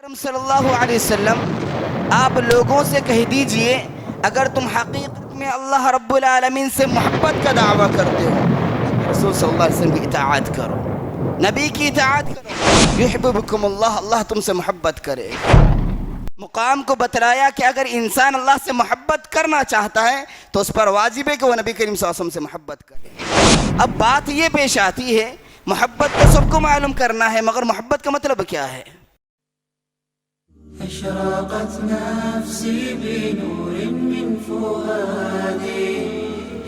اکرم صلی اللہ علیہ وسلم آپ لوگوں سے کہہ دیجئے اگر تم حقیقت میں اللہ رب العالمین سے محبت کا دعویٰ کرتے ہو رسول صلی اللہ علیہ وسلم کی اطاعت کرو، نبی کی اطاعت کرو، یحببکم اللہ، اللہ تم سے محبت کرے گا۔ مقام کو بتلایا کہ اگر انسان اللہ سے محبت کرنا چاہتا ہے تو اس پر واجب ہے کہ وہ نبی کریم صلی اللہ علیہ وسلم سے محبت کرے۔ اب بات یہ پیش آتی ہے، محبت تو سب کو معلوم کرنا ہے، مگر محبت کا مطلب کیا ہے؟ أشرقت نفسي بنور من فؤادي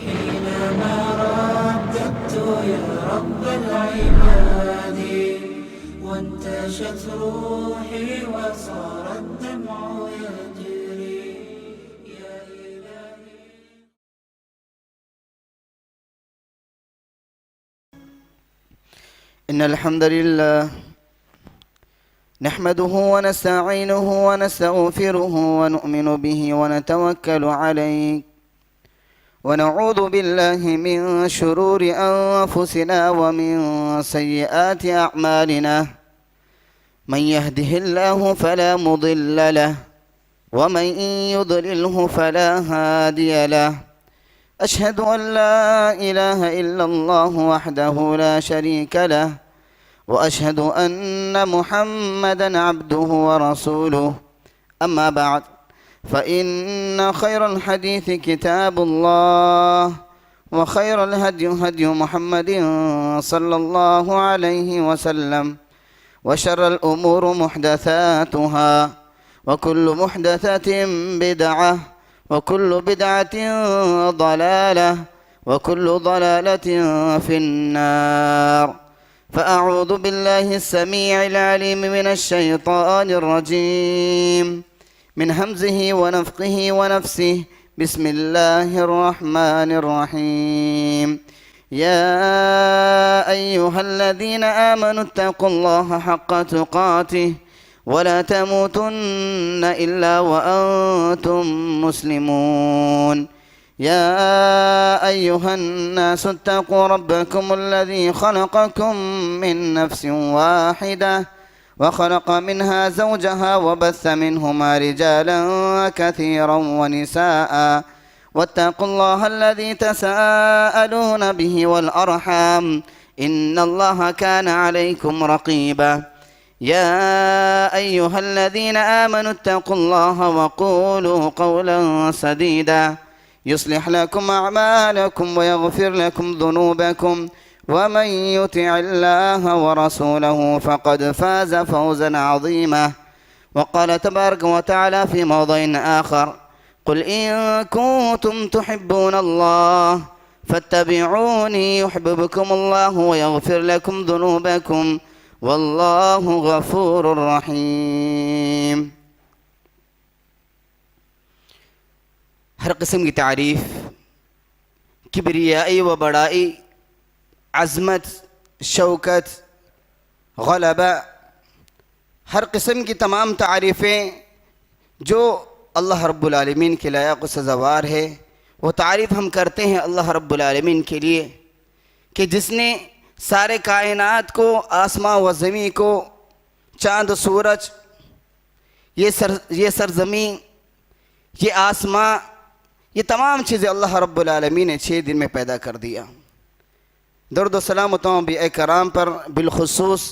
حينما رددت يا رب العباد وانتشت روحي وصار الدمع يجري يا إلهي. إن الحمد لله نحمده ونستعينه ونستغفره ونؤمن به ونتوكل عليه ونعوذ بالله من شرور أنفسنا ومن سيئات أعمالنا من يهده الله فلا مضل له ومن يضلله فلا هادي له أشهد أن لا إله إلا الله وحده لا شريك له وأشهد أن محمدًا عبده ورسوله أما بعد فإن خير الحديث كتاب الله وخير الهدي هدي محمد صلى الله عليه وسلم وشر الأمور محدثاتها وكل محدثة بدعة وكل بدعة ضلالة وكل ضلالة في النار. فأعوذ بالله السميع العليم من الشيطان الرجيم من همزه ونفخه ونفسه بسم الله الرحمن الرحيم يا أيها الذين آمنوا اتقوا الله حق تقاته ولا تموتن إلا وأنتم مسلمون يا أيها الناس اتقوا ربكم الذي خلقكم من نفس واحدة وخلق منها زوجها وبث منهما رجالا كثيرا ونساء واتقوا الله الذي تساءلون به والأرحام إن الله كان عليكم رقيبا يا أيها الذين آمنوا اتقوا الله وقولوا قولا سديدا يصلح لكم أعمالكم ويغفر لكم ذنوبكم ومن يطع الله ورسوله فقد فاز فوزا عظيما. وقال تبارك وتعالى في موضع آخر قل إن كنتم تحبون الله فاتبعوني يحببكم الله ويغفر لكم ذنوبكم والله غفور رحيم. ہر قسم کی تعریف، کبریائی و بڑائی، عظمت، شوکت، غلبہ، ہر قسم کی تمام تعریفیں جو اللہ رب العالمین کے لائق و سزاوار ہے، وہ تعریف ہم کرتے ہیں اللہ رب العالمین کے لیے کہ جس نے سارے کائنات کو، آسماں و زمین کو، چاند و سورج، یہ سرزمین، یہ آسماں، یہ تمام چیزیں اللہ رب العالمین نے 6 دن میں پیدا کر دیا۔ درود و سلام و تمام انبیاء کرام پر، بالخصوص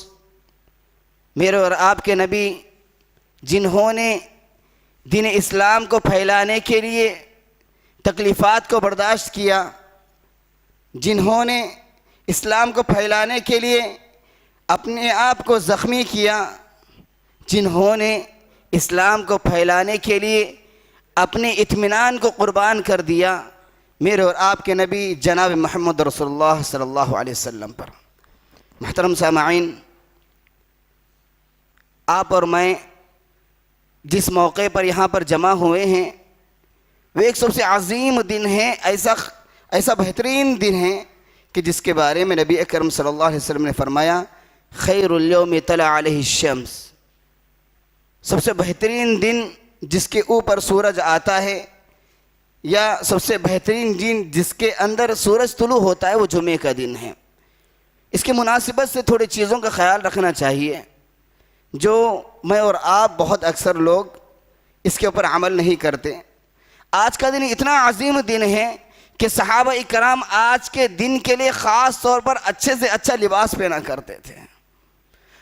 میرے اور آپ کے نبی جنہوں نے دین اسلام کو پھیلانے کے لیے تکلیفات کو برداشت کیا، جنہوں نے اسلام کو پھیلانے کے لیے اپنے آپ کو زخمی کیا، جنہوں نے اسلام کو پھیلانے کے لیے اپنے اطمینان کو قربان کر دیا، میرے اور آپ کے نبی جناب محمد رسول اللہ صلی اللہ علیہ وسلم پر۔ محترم سامعین، آپ اور میں جس موقع پر یہاں پر جمع ہوئے ہیں وہ ایک سب سے عظیم دن ہے، ایسا بہترین دن ہے کہ جس کے بارے میں نبی اکرم صلی اللہ علیہ وسلم نے فرمایا خیر اليوم طلع علیہ الشمس، سب سے بہترین دن جس کے اوپر سورج آتا ہے، یا سب سے بہترین دن جس کے اندر سورج طلوع ہوتا ہے، وہ جمعے کا دن ہے۔ اس کی مناسبت سے تھوڑی چیزوں کا خیال رکھنا چاہیے۔ جو میں اور آپ بہت اکثر لوگ اس کے اوپر عمل نہیں کرتے۔ آج کا دن اتنا عظیم دن ہے کہ صحابہ اکرام آج کے دن کے لیے خاص طور پر اچھے سے اچھا لباس پہنا کرتے تھے۔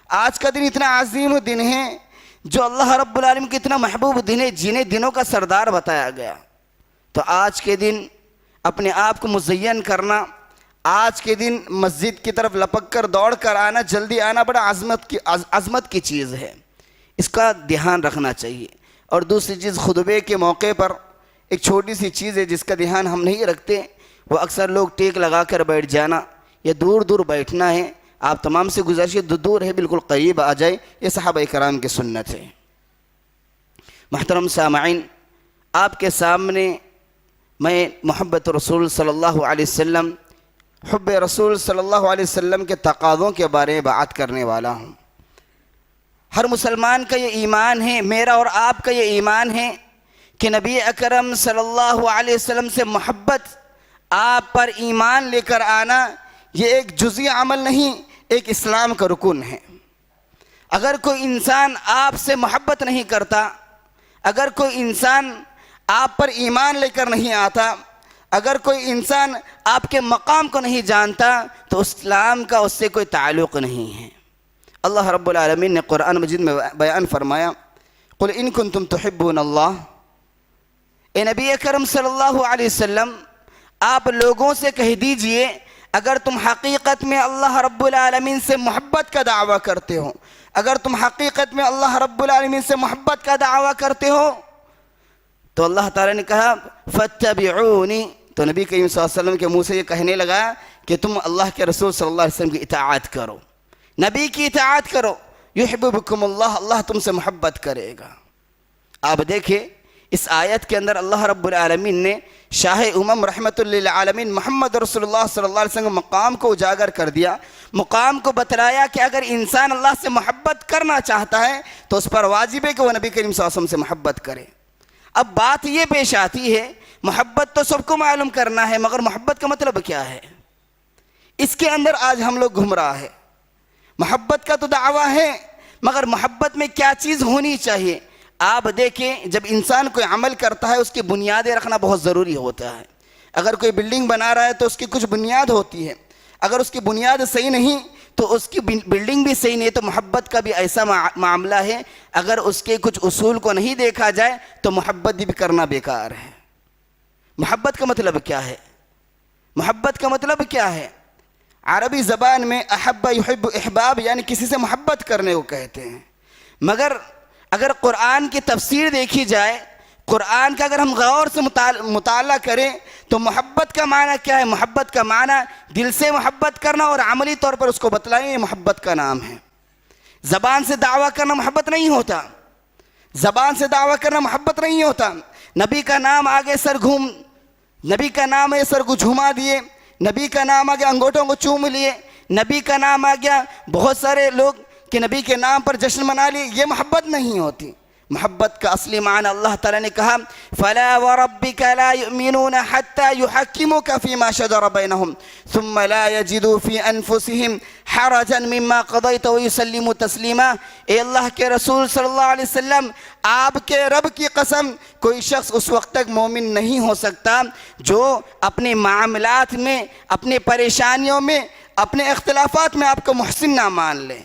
آج کا دن اتنا عظیم دن ہے جو اللہ رب العالمین کے اتنا محبوب دن ہے، جنہیں دنوں کا سردار بتایا گیا۔ تو آج کے دن اپنے آپ کو مزین کرنا، آج کے دن مسجد کی طرف لپک کر دوڑ کر آنا، جلدی آنا بڑا عظمت کی چیز ہے، اس کا دھیان رکھنا چاہیے۔ اور دوسری چیز، خطبے کے موقع پر ایک چھوٹی سی چیز ہے جس کا دھیان ہم نہیں رکھتے، وہ اکثر لوگ ٹیک لگا کر بیٹھ جانا یا دور دور بیٹھنا ہے۔ آپ تمام سے گزارش ہے دور ہے بالکل قریب آ جائے، یہ صحابہ کرام کی سنت ہے۔ محترم سامعین، آپ کے سامنے میں محبت رسول صلی اللہ علیہ وسلم، حب رسول صلی اللہ علیہ وسلم کے تقاضوں کے بارے میں بات کرنے والا ہوں۔ ہر مسلمان کا یہ ایمان ہے، میرا اور آپ کا یہ ایمان ہے کہ نبی اکرم صلی اللہ علیہ وسلم سے محبت، آپ پر ایمان لے کر آنا، یہ ایک جزئی عمل نہیں، ایک اسلام کا رکن ہے۔ اگر کوئی انسان آپ سے محبت نہیں کرتا، اگر کوئی انسان آپ پر ایمان لے کر نہیں آتا، اگر کوئی انسان آپ کے مقام کو نہیں جانتا، تو اسلام کا اس سے کوئی تعلق نہیں ہے۔ اللہ رب العالمین نے قرآن مجید میں بیان فرمایا، قل ان کنتم تحبون اللہ، اے نبی اکرم صلی اللہ علیہ وسلم آپ لوگوں سے کہہ دیجئے اگر تم حقیقت میں اللہ رب العالمین سے محبت کا دعویٰ کرتے ہو، اگر تم حقیقت میں اللہ رب العالمین سے محبت کا دعویٰ کرتے ہو، تو اللہ تعالیٰ نے کہا فاتبعونی، تو نبی کریم صلی اللہ علیہ وسلم کے منہ سے یہ کہنے لگا کہ تم اللہ کے رسول صلی اللہ علیہ وسلم کی اطاعت کرو، نبی کی اطاعت کرو، یحببکم اللہ، اللہ تم سے محبت کرے گا۔ آپ دیکھیں اس آیت کے اندر اللہ رب العالمین نے شاہ امم رحمت للعالمین محمد رسول اللہ صلی اللہ علیہ وسلم مقام کو اجاگر کر دیا، مقام کو بتلایا کہ اگر انسان اللہ سے محبت کرنا چاہتا ہے تو اس پر واجب ہے کہ وہ نبی کریم صلی اللہ علیہ وسلم سے محبت کرے۔ اب بات یہ پیش آتی ہے، محبت تو سب کو معلوم کرنا ہے، مگر محبت کا مطلب کیا ہے؟ اس کے اندر آج ہم لوگ گھمراہ ہیں۔ محبت کا تو دعویٰ ہے، مگر محبت میں کیا چیز ہونی چاہیے؟ آپ دیکھیں جب انسان کوئی عمل کرتا ہے اس کی بنیادیں رکھنا بہت ضروری ہوتا ہے۔ اگر کوئی بلڈنگ بنا رہا ہے تو اس کی کچھ بنیاد ہوتی ہے، اگر اس کی بنیاد صحیح نہیں تو اس کی بلڈنگ بھی صحیح نہیں۔ تو محبت کا بھی ایسا معاملہ ہے، اگر اس کے کچھ اصول کو نہیں دیکھا جائے تو محبت بھی کرنا بیکار ہے۔ محبت کا مطلب کیا ہے؟ محبت کا مطلب کیا ہے؟ عربی زبان میں احب یحب احباب یعنی کسی سے محبت کرنے کو کہتے ہیں، مگر اگر قرآن کی تفسیر دیکھی جائے، قرآن کا اگر ہم غور سے مطالعہ کریں تو محبت کا معنی کیا ہے؟ محبت کا معنی دل سے محبت کرنا اور عملی طور پر اس کو بتلائیں، یہ محبت کا نام ہے۔ زبان سے دعویٰ کرنا محبت نہیں ہوتا، زبان سے دعویٰ کرنا محبت نہیں ہوتا۔ نبی کا نام آگے نبی کا نام ہے سر کو جھما دیے، نبی کا نام آگے انگوٹھوں کو چوم لیے، نبی کا نام آ گیا بہت سارے لوگ کہ نبی کے نام پر جشن منا لیے، یہ محبت نہیں ہوتی۔ محبت کا اصلی معنی اللہ تعالیٰ نے کہا فَلَا وَرَبِّكَ لَا يُؤْمِنُونَ حَتَّى يُحَكِّمُوكَ فِي مَا شَجَرَ بَيْنَهُمْ ثُمَّ لَا يَجِدُوا فِي أَنفُسِهِمْ حَرَجًا مِمَّا قَضَيْتَ وَيُسَلِّمُوا تَسْلِيمًا۔ اے اللہ کے رسول صلی اللہ علیہ وسلم، آپ کے رب کی قسم کوئی شخص اس وقت تک مومن نہیں ہو سکتا جو اپنے معاملات میں، اپنے پریشانیوں میں، اپنے اختلافات میں آپ کو محسن نہ مان لیں،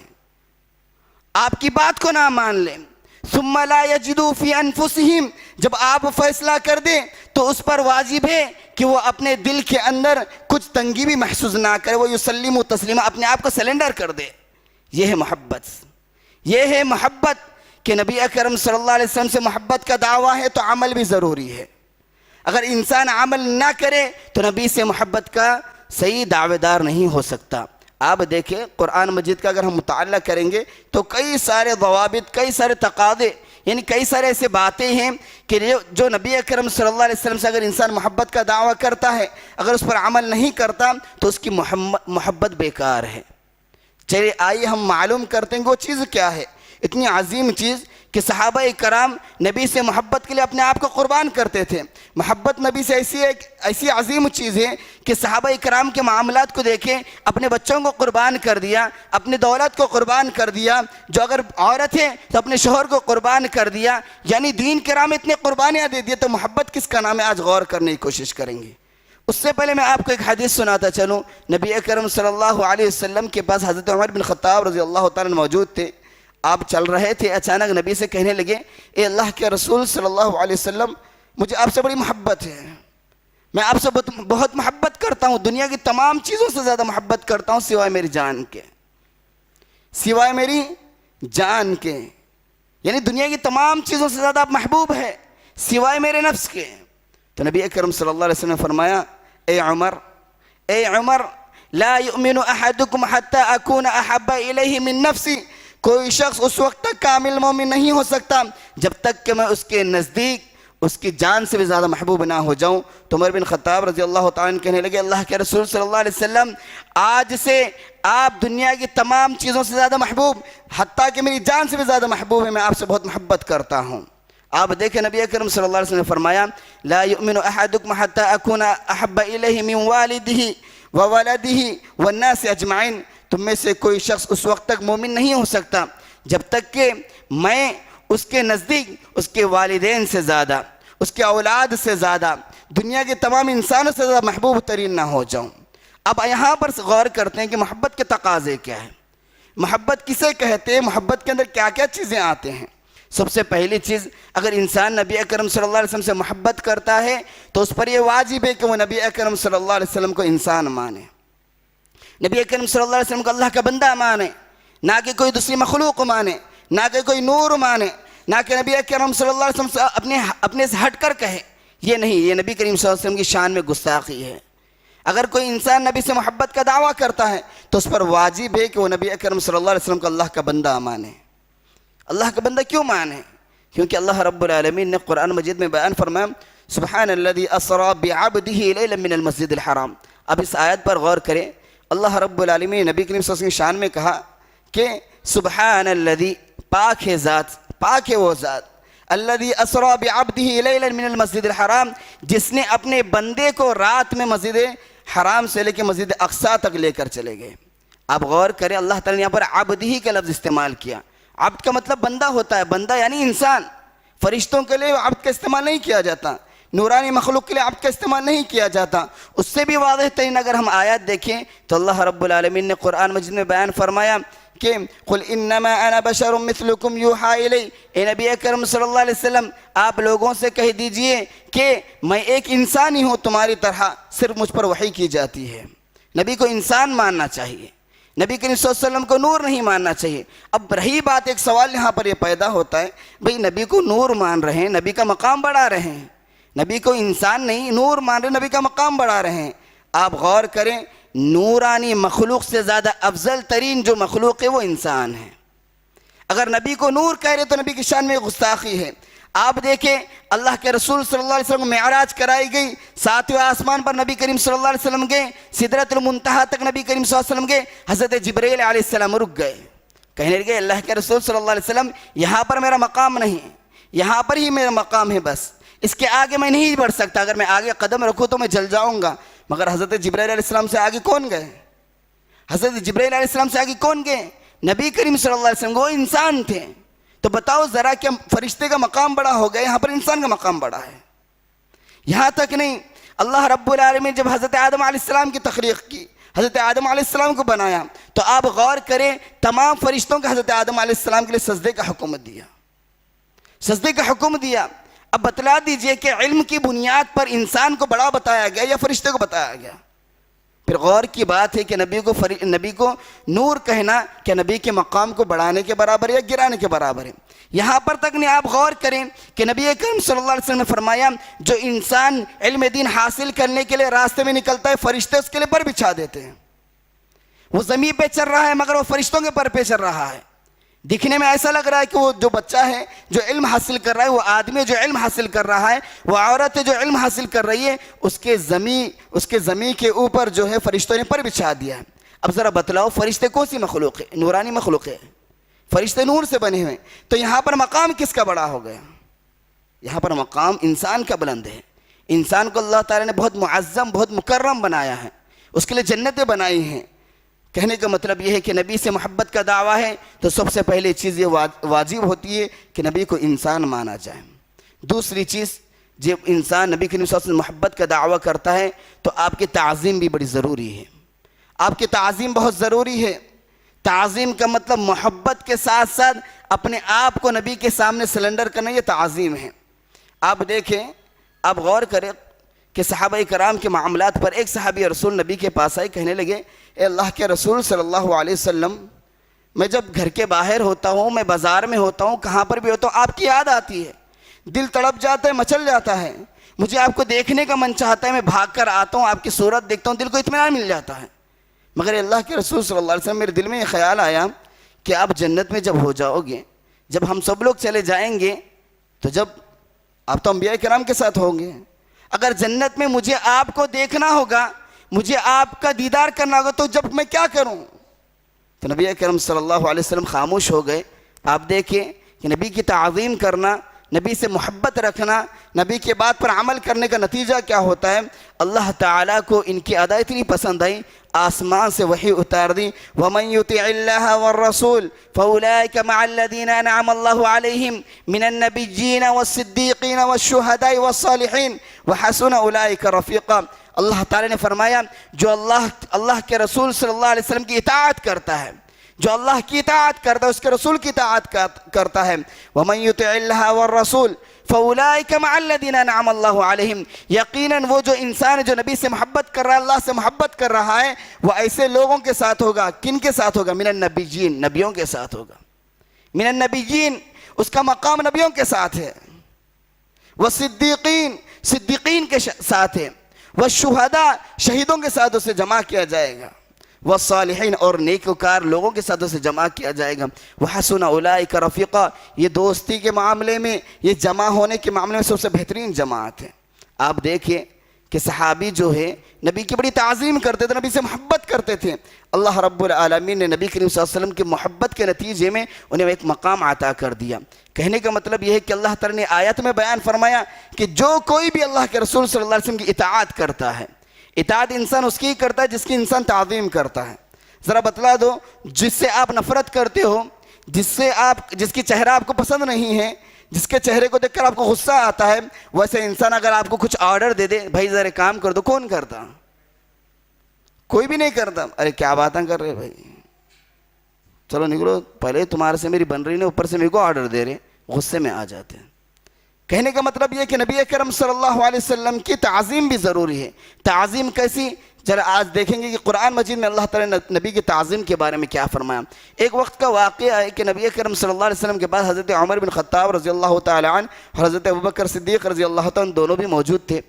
آپ کی بات کو نہ مان لیں۔ ثم لا یجدوا فی انفسہم، جب آپ فیصلہ کر دیں تو اس پر واجب ہے کہ وہ اپنے دل کے اندر کچھ تنگی بھی محسوس نہ کرے، وہ یسلموا تسلیما، اپنے آپ کو سلنڈر کر دے۔ یہ ہے محبت، یہ ہے محبت کہ نبی اکرم صلی اللہ علیہ وسلم سے محبت کا دعویٰ ہے تو عمل بھی ضروری ہے۔ اگر انسان عمل نہ کرے تو نبی سے محبت کا صحیح دعوے دار نہیں ہو سکتا۔ آپ دیکھیں قرآن مجید کا اگر ہم مطالعہ کریں گے تو کئی سارے ضوابط، کئی سارے تقاضے، یعنی کئی سارے ایسے باتیں ہیں کہ جو نبی اکرم صلی اللہ علیہ وسلم سے اگر انسان محبت کا دعویٰ کرتا ہے، اگر اس پر عمل نہیں کرتا تو اس کی محبت بیکار ہے۔ چلیے آئیے ہم معلوم کرتے ہیں کہ وہ چیز کیا ہے، اتنی عظیم چیز کہ صحابہ کرام نبی سے محبت کے لیے اپنے آپ کو قربان کرتے تھے۔ محبت نبی سے ایسی عظیم چیز ہے کہ صحابہ کرام کے معاملات کو دیکھیں، اپنے بچوں کو قربان کر دیا، اپنی دولت کو قربان کر دیا، جو اگر عورت ہے تو اپنے شوہر کو قربان کر دیا، یعنی دین کے راہ میں اتنے قربانیاں دے دیے، تو محبت کس کا نام ہے؟ آج غور کرنے کی کوشش کریں گے۔ اس سے پہلے میں آپ کو ایک حدیث سناتا چلوں۔ نبی اکرم صلی اللہ علیہ وسلم کے پاس حضرت عمر بن خطاب رضی اللہ تعالیٰ عنہ موجود تھے۔ آپ چل رہے تھے، اچانک نبی سے کہنے لگے، اے اللہ کے رسول صلی اللہ علیہ وسلم، مجھے آپ سے بڑی محبت ہے، میں آپ سے بہت محبت کرتا ہوں، دنیا کی تمام چیزوں سے زیادہ محبت کرتا ہوں سوائے میری جان کے، سوائے میری جان کے، یعنی دنیا کی تمام چیزوں سے زیادہ آپ محبوب ہے سوائے میرے نفس کے۔ تو نبی اکرم صلی اللہ علیہ وسلم نے فرمایا، اے عمر لا یؤمن احدکم حتی اکون احب الیہ من نفسی، کوئی شخص اس وقت تک کامل مومن نہیں ہو سکتا جب تک کہ میں اس کے نزدیک اس کی جان سے بھی زیادہ محبوب نہ ہو جاؤں۔ تو عمر بن خطاب رضی اللہ تعالیٰ عنہ کہنے لگے، اللہ کے رسول صلی اللہ علیہ وسلم، آج سے آپ دنیا کی تمام چیزوں سے زیادہ محبوب، حتیٰ کہ میری جان سے بھی زیادہ محبوب ہے، میں آپ سے بہت محبت کرتا ہوں۔ آپ دیکھیں نبی اکرم صلی اللہ علیہ وسلم نے فرمایا، لا یؤمن احدکم حتی اکون احب الیہ من والدہ وولدہ والناس اجمعین، تم میں سے کوئی شخص اس وقت تک مومن نہیں ہو سکتا جب تک کہ میں اس کے نزدیک اس کے والدین سے زیادہ، اس کے اولاد سے زیادہ، دنیا کے تمام انسانوں سے زیادہ محبوب ترین نہ ہو جاؤں۔ اب یہاں پر غور کرتے ہیں کہ محبت کے تقاضے کیا ہے، محبت کسے کہتے ہیں، محبت کے اندر کیا کیا چیزیں آتے ہیں۔ سب سے پہلی چیز، اگر انسان نبی اکرم صلی اللہ علیہ وسلم سے محبت کرتا ہے تو اس پر یہ واجب ہے کہ وہ نبی اکرم صلی اللہ علیہ وسلم کو انسان مانے، نبی اکرم صلی اللہ علیہ وسلم کو اللہ کا بندہ مانے، نہ کہ کوئی دوسری مخلوق مانے، نہ کہ کوئی نور مانے، نہ کہ نبی اکرم صلی اللہ علیہ وسلم سے اپنے سے ہٹ کر کہے، یہ نہیں، یہ نبی کریم صلی اللہ علیہ وسلم کی شان میں گستاخی ہے۔ اگر کوئی انسان نبی سے محبت کا دعویٰ کرتا ہے تو اس پر واجب ہے کہ وہ نبی اکرم صلی اللہ علیہ وسلم کو اللہ کا بندہ مانے۔ اللہ کا بندہ کیوں مانے؟ کیونکہ اللہ رب العالمین نے قرآن مجید میں بیان فرمایا، سبحان الذی اسری بعبدہ لیلا من المسجد الحرام۔ اب اس آیت پر غور کریں، اللہ رب العالمین نبی کریم صلی اللہ علیہ وسلم کی شان میں کہا کہ سبحان الذی، پاک ہے ذات، پاک ہے وہ ذات، الذی اسری بعبدہ لیلا من المسجد الحرام، جس نے اپنے بندے کو رات میں مسجد حرام سے لے کے مسجد اقصیٰ تک لے کر چلے گئے۔ اب غور کریں، اللہ تعالیٰ نے یہاں پر عبدہ کا لفظ استعمال کیا۔ عبد کا مطلب بندہ ہوتا ہے، بندہ یعنی انسان۔ فرشتوں کے لیے عبد کا استعمال نہیں کیا جاتا، نورانی مخلوق کے لیے عبد کا استعمال نہیں کیا جاتا۔ اس سے بھی واضح ترین اگر ہم آیات دیکھیں تو اللہ رب العالمین نے قرآن مجید میں بیان فرمایا کہ قل انما انا بشر مثلکم یوحی الی، اے نبی اکرم صلی اللہ علیہ وسلم آپ لوگوں سے کہہ دیجئے کہ میں ایک انسان ہی ہوں تمہاری طرح، صرف مجھ پر وحی کی جاتی ہے۔ نبی کو انسان ماننا چاہیے، نبی کریم صلی اللہ علیہ وسلم کو نور نہیں ماننا چاہیے۔ اب رہی بات، ایک سوال یہاں پر یہ پیدا ہوتا ہے، بھئی نبی کو نور مان رہے ہیں، نبی کا مقام بڑھا رہے ہیں، نبی کو انسان نہیں نور مان رہے، نبی کا مقام بڑھا رہے ہیں۔ آپ غور کریں، نورانی مخلوق سے زیادہ افضل ترین جو مخلوق ہے وہ انسان ہے۔ اگر نبی کو نور کہہ رہے تو نبی کی شان میں گستاخی ہے۔ آپ دیکھیں، اللہ کے رسول صلی اللہ علیہ وسلم کو معراج کرائی گئی، ساتویں آسمان پر نبی کریم صلی اللہ علیہ وسلم گئے، سدرۃ المنتہا تک نبی کریم صلی اللہ علیہ وسلم گئے، حضرت جبرائیل علیہ السلام رک گئے، کہنے لگے اللہ کے رسول صلی اللہ علیہ وسلم یہاں پر میرا مقام نہیں ہے، یہاں پر ہی میرا مقام ہے، بس اس کے آگے میں نہیں بڑھ سکتا، اگر میں آگے قدم رکھوں تو میں جل جاؤں گا۔ مگر حضرت جبرائیل علیہ السلام سے آگے کون گئے؟ حضرت جبرائیل علیہ السلام سے آگے کون گئے؟ نبی کریم صلی اللہ علیہ وسلم، وہ انسان تھے۔ تو بتاؤ ذرا کہ فرشتے کا مقام بڑا ہو گیا، یہاں پر انسان کا مقام بڑا ہے۔ یہاں تک نہیں، اللہ رب العالمین جب حضرت آدم علیہ السلام کی تخلیق کی، حضرت آدم علیہ السلام کو بنایا، تو آپ غور کریں تمام فرشتوں کو حضرت آدم علیہ السلام کے لیے سجدے کا حکم دیا، سجدے کا حکم دیا۔ اب بتلا دیجئے کہ علم کی بنیاد پر انسان کو بڑا بتایا گیا یا فرشتے کو بتایا گیا؟ پھر غور کی بات ہے کہ نبی کو نور کہنا کہ نبی کے مقام کو بڑھانے کے برابر یا گرانے کے برابر ہے۔ یہاں پر تک نہیں، آپ غور کریں کہ نبی اکرم صلی اللہ علیہ وسلم نے فرمایا جو انسان علم دین حاصل کرنے کے لیے راستے میں نکلتا ہے، فرشتے اس کے لیے پر بچھا دیتے ہیں۔ وہ زمین پہ چل رہا ہے مگر وہ فرشتوں کے پر پہ چل رہا ہے۔ دکھنے میں ایسا لگ رہا ہے کہ وہ جو بچہ ہے جو علم حاصل کر رہا ہے، وہ آدمی جو علم حاصل کر رہا ہے، وہ عورت جو علم حاصل کر رہی ہے، اس کے زمین کے اوپر جو ہے فرشتوں نے پر بچھا دیا ہے۔ اب ذرا بتلاؤ فرشتے کون سی مخلوق ہے؟ نورانی مخلوق ہے، فرشتے نور سے بنے ہوئے. تو یہاں پر مقام کس کا بڑا ہو گیا؟ یہاں پر مقام انسان کا بلند ہے. انسان کو اللہ تعالیٰ نے بہت معظم بہت مکرم بنایا ہے، اس کے لیے جنتیں بنائی ہیں. کہنے کا مطلب یہ ہے کہ نبی سے محبت کا دعویٰ ہے تو سب سے پہلے چیز یہ واجب ہوتی ہے کہ نبی کو انسان مانا جائے. دوسری چیز، جب انسان نبی کریم صلی اللہ علیہ وسلم محبت کا دعویٰ کرتا ہے تو آپ کی تعظیم بھی بڑی ضروری ہے. آپ کی تعظیم بہت ضروری ہے. تعظیم کا مطلب محبت کے ساتھ ساتھ اپنے آپ کو نبی کے سامنے سلنڈر کرنا، یہ تعظیم ہے. آپ دیکھیں، آپ غور کریں کہ صحابہ کرام کے معاملات پر ایک صحابی رسول نبی کے پاس آئے، کہنے لگے اے اللہ کے رسول صلی اللہ علیہ وسلم، میں جب گھر کے باہر ہوتا ہوں، میں بازار میں ہوتا ہوں، کہاں پر بھی ہوتا ہوں، آپ کی یاد آتی ہے، دل تڑپ جاتا ہے، مچل جاتا ہے، مجھے آپ کو دیکھنے کا من چاہتا ہے، میں بھاگ کر آتا ہوں، آپ کی صورت دیکھتا ہوں، دل کو اطمینان مل جاتا ہے. مگر اللہ کے رسول صلی اللہ علیہ وسلم، میرے دل میں یہ خیال آیا کہ آپ جنت میں جب ہو جاؤ گے، جب ہم سب لوگ چلے جائیں گے، تو جب آپ تو انبیاء کرام کے ساتھ ہوں گے، اگر جنت میں مجھے آپ کو دیکھنا ہوگا، مجھے آپ کا دیدار کرنا ہوگا، تو جب میں کیا کروں؟ تو نبی اکرم صلی اللہ علیہ وسلم خاموش ہو گئے. آپ دیکھیں کہ نبی کی تعظیم کرنا، نبی سے محبت رکھنا، نبی کے بات پر عمل کرنے کا نتیجہ کیا ہوتا ہے؟ اللہ تعالیٰ کو ان کی ادا اتنی پسند آئی، آسمان سے وحی اتار دی. وَمَن يُطِعِ اللَّهَ وَالرَّسُولَ فَأُولَٰئِكَ مَعَ الَّذِينَ أَنْعَمَ اللَّهُ عَلَيْهِمْ مِنَ النَّبِيِّينَ وَالصِّدِّيقِينَ وَالشُّهَدَاءِ وَالصَّالِحِينَ وَحَسُنَ أُولَٰئِكَ رَفِيقًا. اللہ تعالیٰ نے فرمایا جو اللہ کے رسول صلی اللہ علیہ وسلم کی اطاعت کرتا ہے، جو اللہ کی اطاعت کرتا ہے، اس کے رسول کی اطاعت کرتا ہے. وَمَن يُطِعِ اللَّهَ وَالرَّسُولَ فَأُولَٰئِكَ مَعَ الَّذِينَ أَنْعَمَ اللَّهُ عَلَيْهِمْ. یقیناً وہ جو انسان جو نبی سے محبت کر رہا ہے، اللہ سے محبت کر رہا ہے، وہ ایسے لوگوں کے ساتھ ہوگا. کن کے ساتھ ہوگا؟ من النبیین، نبیوں کے ساتھ ہوگا. من النبیین، اس کا مقام نبیوں کے ساتھ ہے. والصدیقین، صدیقین کے ساتھ ہے. والشہداء، شہیدوں کے ساتھ اسے جمع کیا جائے گا. والصالحین، اور نیکوکار لوگوں کے ساتھ اسے جمع کیا جائے گا. وحسن اولئک رفیقا، یہ دوستی کے معاملے میں، یہ جمع ہونے کے معاملے میں سب سے بہترین جماعت ہے. آپ دیکھیں کہ صحابی جو ہے نبی کی بڑی تعظیم کرتے تھے، نبی سے محبت کرتے تھے. اللہ رب العالمین نے نبی کریم صلی اللہ علیہ وسلم کی محبت کے نتیجے میں انہیں ایک مقام عطا کر دیا. کہنے کا مطلب یہ ہے کہ اللہ تعالیٰ نے آیت میں بیان فرمایا کہ جو کوئی بھی اللہ کے رسول صلی اللہ علیہ وسلم کی اطاعت کرتا ہے، اطاعت انسان اس کی کرتا ہے جس کی انسان تعظیم کرتا ہے. ذرا بتلا دو، جس سے آپ نفرت کرتے ہو، جس کی چہرہ آپ کو پسند نہیں ہے، جس کے چہرے کو دیکھ کر آپ کو غصہ آتا ہے، ویسے انسان اگر آپ کو کچھ آرڈر دے دے، بھائی ذرا کام کر دو، کون کرتا؟ کوئی بھی نہیں کرتا. ارے کیا باتیں کر رہے بھائی، چلو نکلو، پہلے تمہارے سے میری بن رہی نہیں، اوپر سے میرے کو آرڈر دے رہے، غصے میں آ جاتے ہیں. کہنے کا مطلب یہ کہ نبی اکرم صلی اللہ علیہ وسلم کی تعظیم بھی ضروری ہے. تعظیم کیسی؟ ذرا آج دیکھیں گے کہ قرآن مجید میں اللہ تعالیٰ نے نبی کی تعظیم کے بارے میں کیا فرمایا. ایک وقت کا واقعہ ہے کہ نبی اکرم صلی اللہ علیہ وسلم کے بعد حضرت عمر بن خطاب رضی اللہ تعالی عنہ اور حضرت ابوبکر صدیق رضی اللہ تعالی عنہ دونوں بھی موجود تھے.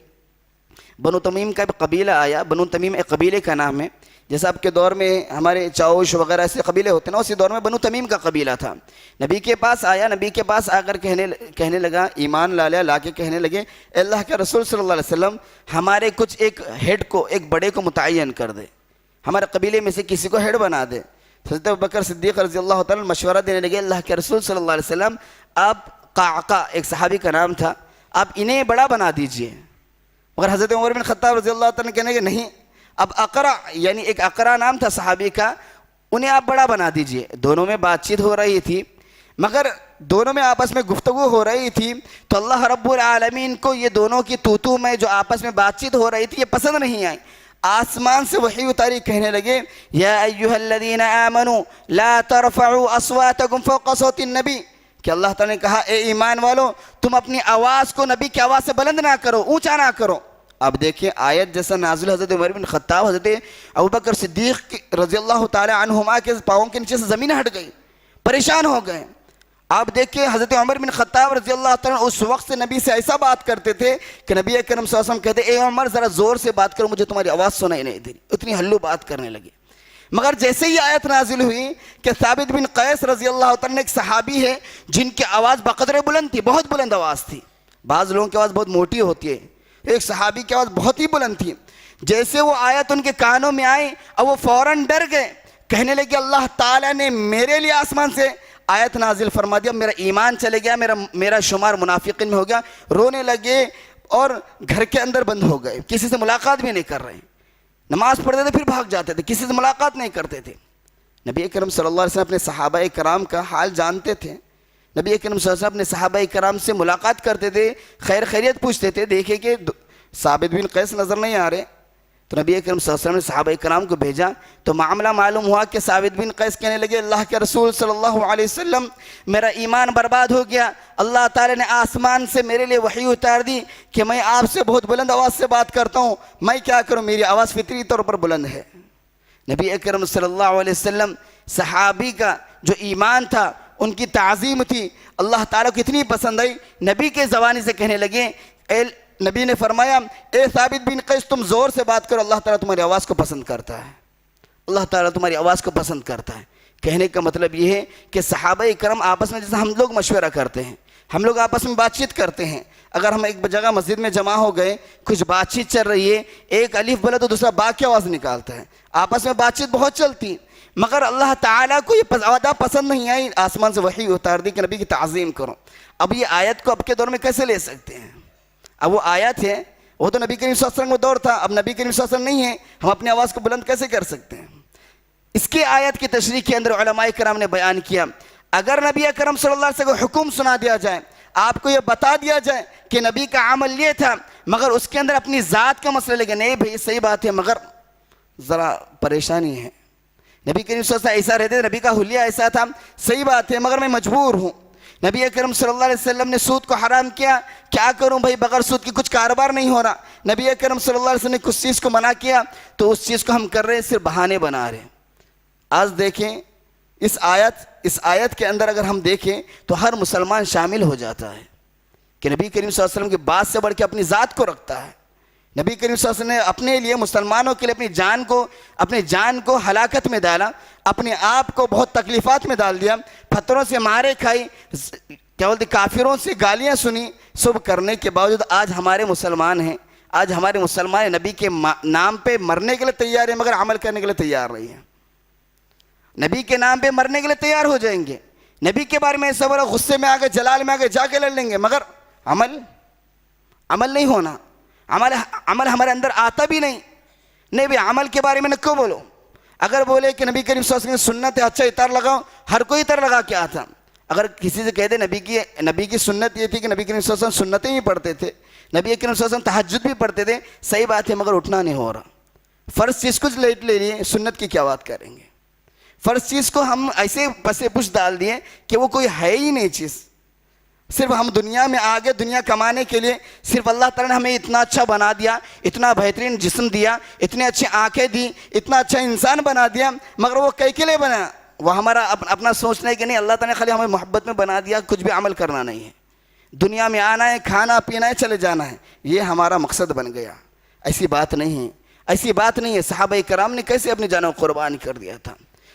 بنو تمیم کا ایک قبیلہ آیا. بنو تمیم ایک قبیلے کا نام ہے. جیسا آپ کے دور میں ہمارے چاوش وغیرہ ایسے قبیلے ہوتے ہیں نا، اسی دور میں بنو تمیم کا قبیلہ تھا. نبی کے پاس آیا، نبی کے پاس آ کر کہنے لگا، ایمان لا کے کہنے لگے اے اللہ کے رسول صلی اللہ علیہ وسلم، ہمارے کچھ ایک ہیڈ کو، ایک بڑے کو متعین کر دے، ہمارے قبیلے میں سے کسی کو ہیڈ بنا دے. حضرت ابوبکر صدیق رضی اللہ تعالیٰ مشورہ دینے لگے، اللہ کے رسول صلی اللہ علیہ وسلم، آپ قعقاع، ایک صحابی کا نام تھا، آپ انہیں بڑا بنا دیجئے. مگر حضرت عمر بن خطاب رضی اللہ تعالیٰ کہنے لگے نہیں، اب اقرع، یعنی ایک اقرع نام تھا صحابی کا، انہیں آپ بڑا بنا دیجئے. دونوں میں بات چیت ہو رہی تھی، مگر دونوں میں آپس میں گفتگو ہو رہی تھی، تو اللہ رب العالمین کو یہ دونوں کی توتو میں جو آپس میں بات چیت ہو رہی تھی یہ پسند نہیں آئی. آسمان سے وحی اتاری، کہنے لگے یا ایھا الذین آمنوا لا ترفعوا اصواتکم فوق صوت النبی، کہ اللہ تعالیٰ نے کہا اے ایمان والو، تم اپنی آواز کو نبی کی آواز سے بلند نہ کرو، اونچا نہ کرو. اب دیکھیں آیت جیسا نازل حضرت عمر بن خطاب، حضرت ابوبکر صدیق رضی اللہ تعالی عنہما کے پاؤں کے نیچے سے زمین ہٹ گئی، پریشان ہو گئے. آپ دیکھیں حضرت عمر بن خطاب رضی اللہ تعالیٰ اس وقت سے نبی سے ایسا بات کرتے تھے کہ نبی اکرم صلی اللہ علیہ وسلم کہتے اے عمر ذرا زور سے بات کرو، مجھے تمہاری آواز سنائی نہیں دے رہی، اتنی ہلو بات کرنے لگے. مگر جیسے ہی آیت نازل ہوئی کہ ثابت بن قیس رضی اللہ تعالیٰ ایک صحابی ہے جن کی آواز بقدر بلند تھی، بہت بلند آواز تھی. بعض لوگوں کی آواز بہت موٹی ہوتی ہے، ایک صحابی کی آواز بہت ہی بلند تھی. جیسے وہ آیت ان کے کانوں میں آئی اب وہ فوراً ڈر گئے، کہنے لگے اللہ تعالیٰ نے میرے لیے آسمان سے آیت نازل فرما دیا، میرا ایمان چلے گیا، میرا شمار منافقین میں ہو گیا، رونے لگے اور گھر کے اندر بند ہو گئے، کسی سے ملاقات بھی نہیں کر رہے، نماز پڑھتے تھے پھر بھاگ جاتے تھے، کسی سے ملاقات نہیں کرتے تھے۔ نبی اکرم صلی اللہ علیہ وسلم اپنے صحابہ کرام کا حال جانتے تھے، نبی اکرم صلی اللہ علیہ وسلم اپنے صحابہ کرام سے ملاقات کرتے تھے، خیر خیریت پوچھتے تھے، دیکھے کہ ثابت بن قیس نظر نہیں آ رہے، تو نبی اکرم صلی اللہ علیہ وسلم نے صحابہ کرام کو بھیجا، تو معاملہ معلوم ہوا کہ ثابت بن قیس کہنے لگے اللہ کے رسول صلی اللہ علیہ وسلم میرا ایمان برباد ہو گیا، اللہ تعالیٰ نے آسمان سے میرے لیے وحی اتار دی کہ میں آپ سے بہت بلند آواز سے بات کرتا ہوں، میں کیا کروں، میری آواز فطری طور پر بلند ہے۔ نبی اکرم صلی اللہ علیہ وسلم صحابی کا جو ایمان تھا، ان کی تعظیم تھی، اللہ تعالیٰ کو اتنی پسند آئی، نبی کے زبانی سے کہنے لگے، نبی نے فرمایا اے ثابت بن قیس تم زور سے بات کرو، اللہ تعالیٰ تمہاری آواز کو پسند کرتا ہے، اللہ تعالیٰ تمہاری آواز کو پسند کرتا ہے۔ کہنے کا مطلب یہ ہے کہ صحابہ کرام آپس میں جیسے ہم لوگ مشورہ کرتے ہیں، ہم لوگ آپس میں بات چیت کرتے ہیں، اگر ہم ایک جگہ مسجد میں جمع ہو گئے، کچھ بات چیت چل رہی ہے، ایک الف بولے تو دوسرا با کی آواز نکالتا ہے، آپس میں بات چیت بہت چلتی، مگر اللہ تعالیٰ کو یہ عادہ پسند نہیں آئی، آسمان سے وحی اتار دی کہ نبی کی تعظیم کرو۔ اب یہ آیت کو اب کے دور میں کیسے لے سکتے ہیں؟ اب وہ آیت ہے، وہ تو نبی کریم صلی اللہ علیہ وسلم کا دور تھا، اب نبی کریم صلی اللہ علیہ وسلم نہیں ہے، ہم اپنی آواز کو بلند کیسے کر سکتے ہیں؟ اس کی آیت کی تشریح کے اندر علماء کرام نے بیان کیا، اگر نبی اکرم صلی اللہ علیہ وسلم کو حکم سنا دیا جائے، آپ کو یہ بتا دیا جائے کہ نبی کا عمل یہ تھا، مگر اس کے اندر اپنی ذات کا مسئلہ لگے، نہیں بھئی صحیح بات ہے مگر ذرا پریشانی ہے، نبی کریم صلی اللہ علیہ وسلم ایسا رہتے تھے، نبی کا حلیہ ایسا تھا، صحیح بات ہے مگر میں مجبور ہوں، نبی اکرم صلی اللہ علیہ وسلم نے سود کو حرام کیا، کیا کروں بھائی بغیر سود کی کچھ کاروبار نہیں ہو رہا، نبی اکرم صلی اللہ علیہ وسلم نے کچھ چیز کو منع کیا تو اس چیز کو ہم کر رہے ہیں، صرف بہانے بنا رہے ہیں۔ آج دیکھیں اس آیت کے اندر اگر ہم دیکھیں تو ہر مسلمان شامل ہو جاتا ہے کہ نبی کریم صلی اللہ علیہ وسلم کی بات سے بڑھ کے اپنی ذات کو رکھتا ہے، نبی کریم صلی اللہ علیہ وسلم نے اپنے لیے مسلمانوں کے لیے اپنی جان کو ہلاکت میں ڈالا، اپنے آپ کو بہت تکلیفات میں ڈال دیا، پتھروں سے مارے کھائی، کیا بولتے کافروں سے گالیاں سنی، سب کرنے کے باوجود آج ہمارے مسلمان نبی کے نام پہ مرنے کے لیے تیار ہیں مگر عمل کرنے کے لیے تیار نہیں ہیں، نبی کے نام پہ مرنے کے لیے تیار ہو جائیں گے، نبی کے بارے میں ایسا بڑا غصے میں آگے جلال میں آگے جا کے لڑ لیں گے، مگر عمل نہیں ہونا، عمل ہمارے اندر آتا بھی نہیں بھی عمل کے بارے میں نہ کیوں بولو، اگر بولے کہ نبی کریم صلی اللہ علیہ وسلم کی سنت ہے اچھا اتار لگاؤ، ہر کوئی اتار لگا کے آتا، اگر کسی سے کہہ دے نبی کی سنت یہ تھی کہ نبی کریم صلی اللہ علیہ وسلم سنتیں بھی پڑھتے تھے، نبی کریم صلی اللہ علیہ وسلم تہجد بھی پڑھتے تھے، صحیح بات ہے مگر اٹھنا نہیں ہو رہا، فرض چیز کچھ لے لیے، سنت کی کیا بات کریں گے، فرض چیز کو ہم ایسے پسے پش ڈال دیے کہ وہ کوئی ہے ہی نہیں چیز، صرف ہم دنیا میں آگے دنیا کمانے کے لیے صرف اللہ تعالیٰ نے ہمیں اتنا اچھا بنا دیا، اتنا بہترین جسم دیا، اتنے اچھے آنکھیں دی، اتنا اچھا انسان بنا دیا، مگر وہ کئی کے لیے بنا، وہ ہمارا اپنا سوچنا ہے کہ نہیں، اللہ تعالیٰ نے خالی ہمیں محبت میں بنا دیا، کچھ بھی عمل کرنا نہیں ہے، دنیا میں آنا ہے، کھانا پینا ہے، چلے جانا ہے، یہ ہمارا مقصد بن گیا، ایسی بات نہیں ہے، صحابہ کرام نے کیسے اپنی جانوں کو قربان کر دیا تھا،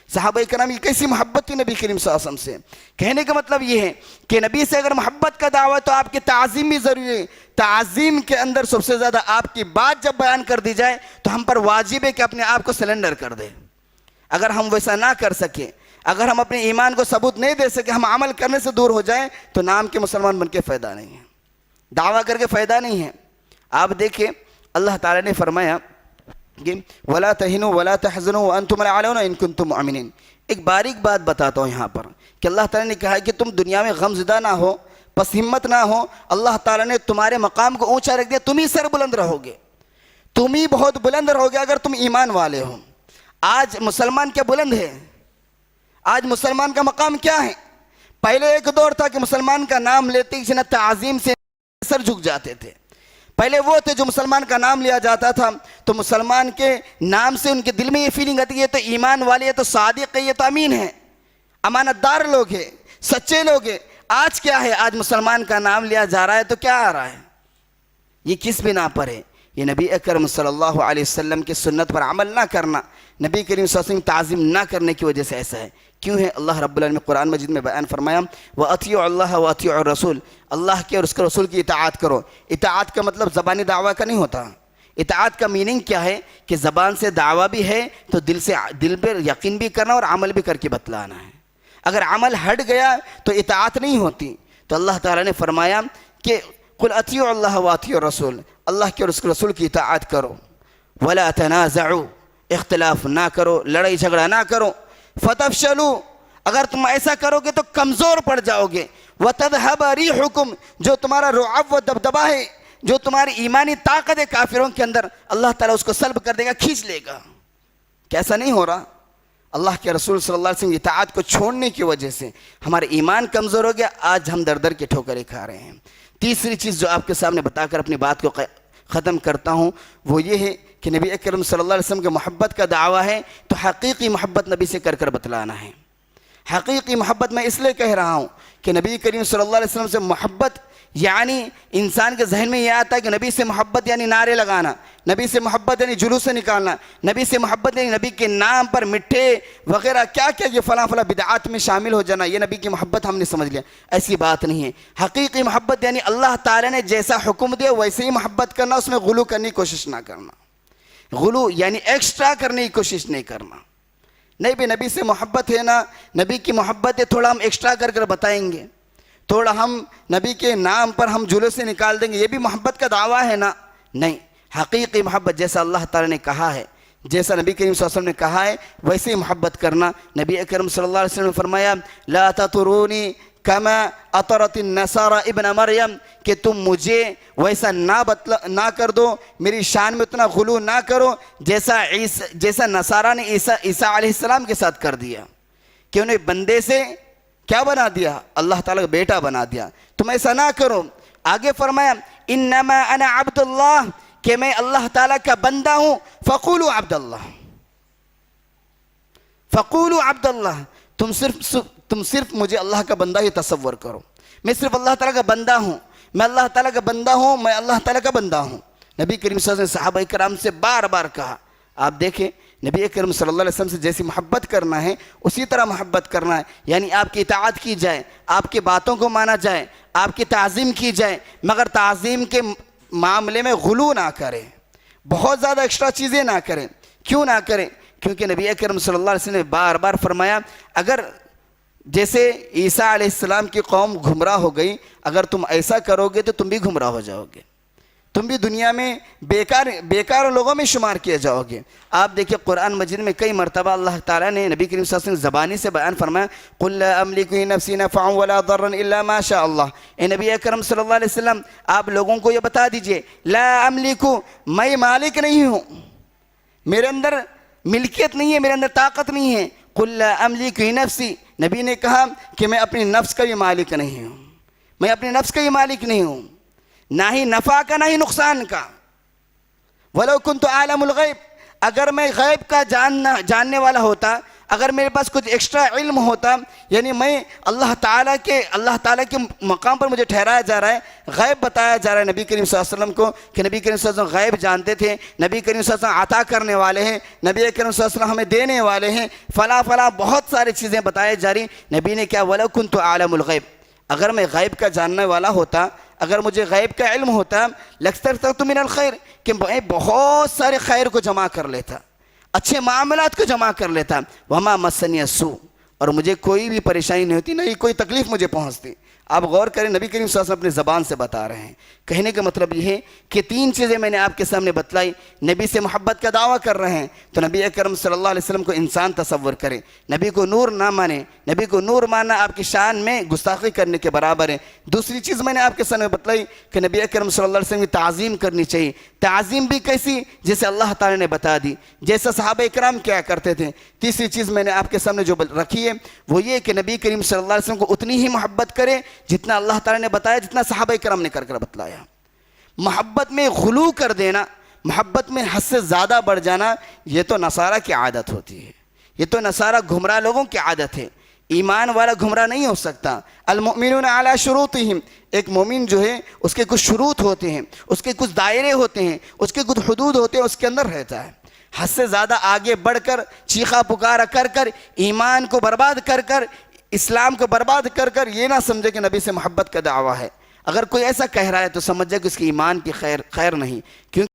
صحابہ کرام کی کیسی محبت تھی نبی کریم صلی اللہ علیہ وسلم سے، کہنے کا مطلب یہ ہے کہ نبی سے اگر محبت کا دعویٰ تو آپ کی تعظیم بھی ضروری ہے، تعظیم کے اندر سب سے زیادہ آپ کی بات جب بیان کر دی جائے تو ہم پر واجب ہے کہ اپنے آپ کو سلنڈر کر دیں، اگر ہم ویسا نہ کر سکے، اگر ہم اپنے ایمان کو ثبوت نہیں دے سکے، ہم عمل کرنے سے دور ہو جائیں تو نام کے مسلمان بن کے فائدہ نہیں ہے، دعویٰ کر کے فائدہ نہیں ہے۔ آپ دیکھیں اللہ تعالیٰ نے فرمایا وَلَا تَهِنُوا وَلَا تَحْزَنُوا وَأَنْتُمُ الْأَعْلَوْنَ إِن كُنتُم مُؤْمِنِينَ، ایک باریک بات بتاتا ہوں یہاں پر کہ اللہ تعالیٰ نے کہا ہے کہ تم دنیا میں غم زدہ نہ ہو، پس ہمت نہ ہو، اللہ تعالیٰ نے تمہارے مقام کو اونچا رکھ دیا، تم ہی سر بلند رہو گے، تم ہی بہت بلند رہو گے اگر تم ایمان والے ہو۔ آج مسلمان کیا بلند ہے؟ آج مسلمان کا مقام کیا ہے؟ پہلے ایک دور تھا کہ مسلمان کا نام لیتے ہی نہ تعظیم سے سر جھک جاتے تھے، پہلے وہ تھے جو مسلمان کا نام لیا جاتا تھا تو مسلمان کے نام سے ان کے دل میں یہ فیلنگ آتی ہے یہ تو ایمان والے، یہ تو صادق ہے، یہ تو امین ہے، امانت دار لوگ ہیں، سچے لوگ ہیں۔ آج کیا ہے؟ آج مسلمان کا نام لیا جا رہا ہے تو کیا آ رہا ہے؟ یہ کس بنا پر ہے؟ یہ نبی اکرم صلی اللہ علیہ وسلم کی سنت پر عمل نہ کرنا، نبی کریم صلی اللہ علیہ وسلم تعظیم نہ کرنے کی وجہ سے ایسا ہے۔ کیوں ہے؟ اللہ رب العالمین نے قرآن مجید میں بیان فرمایا وَأَطِيعُوا اللَّهَ وَأَطِيعُوا الرَّسُولَ، اللہ کے اور اس کے رسول کی اطاعت کرو۔ اطاعت کا مطلب زبانی دعویٰ کا نہیں ہوتا، اطاعت کا میننگ کیا ہے کہ زبان سے دعویٰ بھی ہے تو دل پر یقین بھی کرنا اور عمل بھی کر کے بتلانا ہے۔ اگر عمل ہٹ گیا تو اطاعت نہیں ہوتی. تو اللہ تعالیٰ نے فرمایا کہ قل اطیعوا اللہ واطیعوا الرسول، اللہ کے اور اس کے رسول کی اطاعت کرو. ولا تنازعوا، اختلاف نہ کرو، لڑائی جھگڑا نہ کرو. فتفشلوا، اگر تم ایسا کرو گے تو کمزور پڑ جاؤ گے. وتذهب ريحكم، جو تمہارا رعب و دبدبا ہے، جو تمہاری ایمانی طاقت ہے کافروں کے اندر، اللہ تعالیٰ اس کو سلب کر دے گا، کھینچ لے گا. کیسا نہیں ہو رہا؟ اللہ کے رسول صلی اللہ علیہ وسلم کی اطاعت کو چھوڑنے کی وجہ سے ہمارا ایمان کمزور ہو گیا. آج ہم در در کے ٹھوکریں کھا رہے ہیں. تیسری چیز جو آپ کے سامنے بتا کر اپنی بات کو ختم کرتا ہوں وہ یہ ہے کہ نبی اکرم صلی اللہ علیہ وسلم کے محبت کا دعویٰ ہے تو حقیقی محبت نبی سے کر کر بتلانا ہے. حقیقی محبت میں اس لیے کہہ رہا ہوں کہ نبی کریم صلی اللہ علیہ وسلم سے محبت یعنی انسان کے ذہن میں یہ آتا ہے کہ نبی سے محبت یعنی نعرے لگانا، نبی سے محبت یعنی جلوس سے نکالنا، نبی سے محبت یعنی نبی کے نام پر مٹھے وغیرہ کیا کیا یہ فلاں فلاں بدعات میں شامل ہو جانا، یہ نبی کی محبت ہم نے سمجھ لیا. ایسی بات نہیں ہے. حقیقی محبت یعنی اللہ تعالیٰ نے جیسا حکم دیا ویسے ہی محبت کرنا، اس میں غلو کرنے کی کوشش نہ کرنا. غلو یعنی ایکسٹرا کرنے کی کوشش نہیں کرنا. نہیں بھی نبی سے محبت ہے نا، نبی کی محبت ہے، تھوڑا ہم ایکسٹرا کر کر بتائیں گے، تھوڑا ہم نبی کے نام پر ہم جلوس سے نکال دیں گے، یہ بھی محبت کا دعویٰ ہے نا. نہیں، حقیقی محبت جیسا اللہ تعالیٰ نے کہا ہے، جیسا نبی کریم صلی اللہ علیہ وسلم نے کہا ہے ویسے ہی محبت کرنا. نبی اکرم صلی اللہ علیہ وسلم نے فرمایا لا تطرونی کما اطرت النصارى ابن مریم، کہ تم مجھے ویسا نہ کر دو، میری شان میں اتنا غلو نہ کرو جیسا نصارہ نے عیسیٰ علیہ السلام کے ساتھ کر دیا کہ انہیں بندے سے کیا بنا دیا؟ اللہ تعالیٰ کا بیٹا بنا دیا. تم ایسا نہ کرو. آگے فرمایا انما انا عبد اللہ، کہ میں اللہ تعالیٰ کا بندہ ہوں. فقولوا عبد اللہ، فقولوا عبد اللہ، تم صرف مجھے اللہ کا بندہ ہی تصور کرو. میں صرف اللہ تعالیٰ کا بندہ ہوں، میں اللہ تعالیٰ کا بندہ ہوں، میں اللہ تعالیٰ کا بندہ ہوں. نبی کریم صلی اللہ علیہ وسلم نے صحابہ کرام سے بار بار کہا. آپ دیکھیں نبی کریم صلی اللہ علیہ وسلم سے جیسی محبت کرنا ہے اسی طرح محبت کرنا ہے. یعنی آپ کی اطاعت کی جائے، آپ کی باتوں کو مانا جائے، آپ کی تعظیم کی جائے، مگر تعظیم کے معاملے میں غلو نہ کریں، بہت زیادہ ایکسٹرا چیزیں نہ کریں. کیوں نہ کریں؟ کیونکہ نبی اکرم صلی اللہ علیہ وسلم نے بار بار فرمایا اگر جیسے عیسیٰ علیہ السلام کی قوم گمراہ ہو گئی، اگر تم ایسا کرو گے تو تم بھی گمراہ ہو جاؤ گے، تم بھی دنیا میں بیکار لوگوں میں شمار کیے جاؤ گے. آپ دیکھیں قرآن مجید میں کئی مرتبہ اللہ تعالیٰ نے نبی کریم صلی اللہ علیہ وسلم زبانی سے بیان فرمایا قُلْ لَا أَمْلِكُ لِنَفْسِي نَفْعًا وَلَا ضَرًّا إِلَّا مَا شَاءَ اللَّهُ. اے نبی اکرم صلی اللہ علیہ وسلم آپ لوگوں کو یہ بتا دیجئے لا املکو، میں مالک نہیں ہوں، میرے اندر ملکیت نہیں ہے، میرے اندر طاقت نہیں ہے. قُلْ لَا أَمْلِكُ لِنَفْسِي، نبی نے کہا کہ میں اپنی نفس کا بھی مالک نہیں ہوں، میں اپنی نفس کا بھی مالک نہیں ہوں، نہ ہی نفع کا نہ ہی نقصان کا. وَلَوْ كُنْتُ أَعْلَمُ الْغَيْبِ، اگر میں غیب کا جاننے والا ہوتا، اگر میرے پاس کچھ ایکسٹرا علم ہوتا، یعنی میں اللہ تعالیٰ کے مقام پر مجھے ٹھہرایا جا رہا ہے، غیب بتایا جا رہا ہے نبی کریم صلی اللہ علیہ وسلم کو کہ نبی کریم صلی اللہ علیہ وسلم غیب جانتے تھے، نبی کریم صلی اللہ علیہ وسلم عطا کرنے والے ہیں، نبی کریم صلی اللہ علیہ وسلم ہمیں دینے والے ہیں، فلاں بہت ساری چیزیں بتائے جا رہی. نبی نے کیا وَلَوْ كُنْتُ أَعْلَمُ الْغَيْبِ، اگر میں غیب کا جاننے والا ہوتا، اگر مجھے غیب کا علم ہوتا لَاسْتَكْثَرْتُ مِنَ الْخَيْرِ، کہ میں بہت سارے خیر کو جمع کر لیتا، اچھے معاملات کو جمع کر لیتا. وَمَا مَسَّنِيَ السُّوءُ، اور مجھے کوئی بھی پریشانی نہیں ہوتی، نہیں کوئی تکلیف مجھے پہنچتی. آپ غور کریں نبی کریم صلی اللہ علیہ وسلم اپنی زبان سے بتا رہے ہیں. کہنے کا مطلب یہ ہے کہ 3 چیزیں میں نے آپ کے سامنے بتلائی. نبی سے محبت کا دعویٰ کر رہے ہیں تو نبی اکرم صلی اللہ علیہ وسلم کو انسان تصور کریں، نبی کو نور نہ مانے، نبی کو نور ماننا آپ کی شان میں گستاخی کرنے کے برابر ہے. دوسری چیز میں نے آپ کے سامنے بتلائی کہ نبی اکرم صلی اللہ علیہ وسلم کی تعظیم کرنی چاہیے. تعظیم بھی کیسی؟ جیسے اللہ تعالیٰ نے بتا دی، جیسا صحابہ اکرام کیا کرتے تھے. تیسری چیز میں نے آپ کے سامنے جو رکھی ہے وہ یہ کہ نبی کریم صلی اللہ علیہ وسلم کو اتنی ہی محبت کرے جتنا اللہ تعالیٰ نے بتایا، جتنا صحابہ کرام نے کر بتلایا. محبت میں غلو کر دینا، محبت میں حد سے زیادہ بڑھ جانا، یہ تو نصارہ کی عادت ہوتی ہے، یہ تو نصارہ گمراہ لوگوں کی عادت ہے. ایمان والا گمراہ نہیں ہو سکتا. المؤمنون علی شروطہم، ایک مومن جو ہے اس کے کچھ شروط ہوتے ہیں، اس کے کچھ دائرے ہوتے ہیں، اس کے کچھ حدود ہوتے ہیں، اس کے اندر رہتا ہے. حد سے زیادہ آگے بڑھ کر چیخا پکارا کر ایمان کو برباد کر اسلام کو برباد کر یہ نہ سمجھے کہ نبی سے محبت کا دعویٰ ہے. اگر کوئی ایسا کہہ رہا ہے تو سمجھ جائے کہ اس کی ایمان کی خیر نہیں، کیونکہ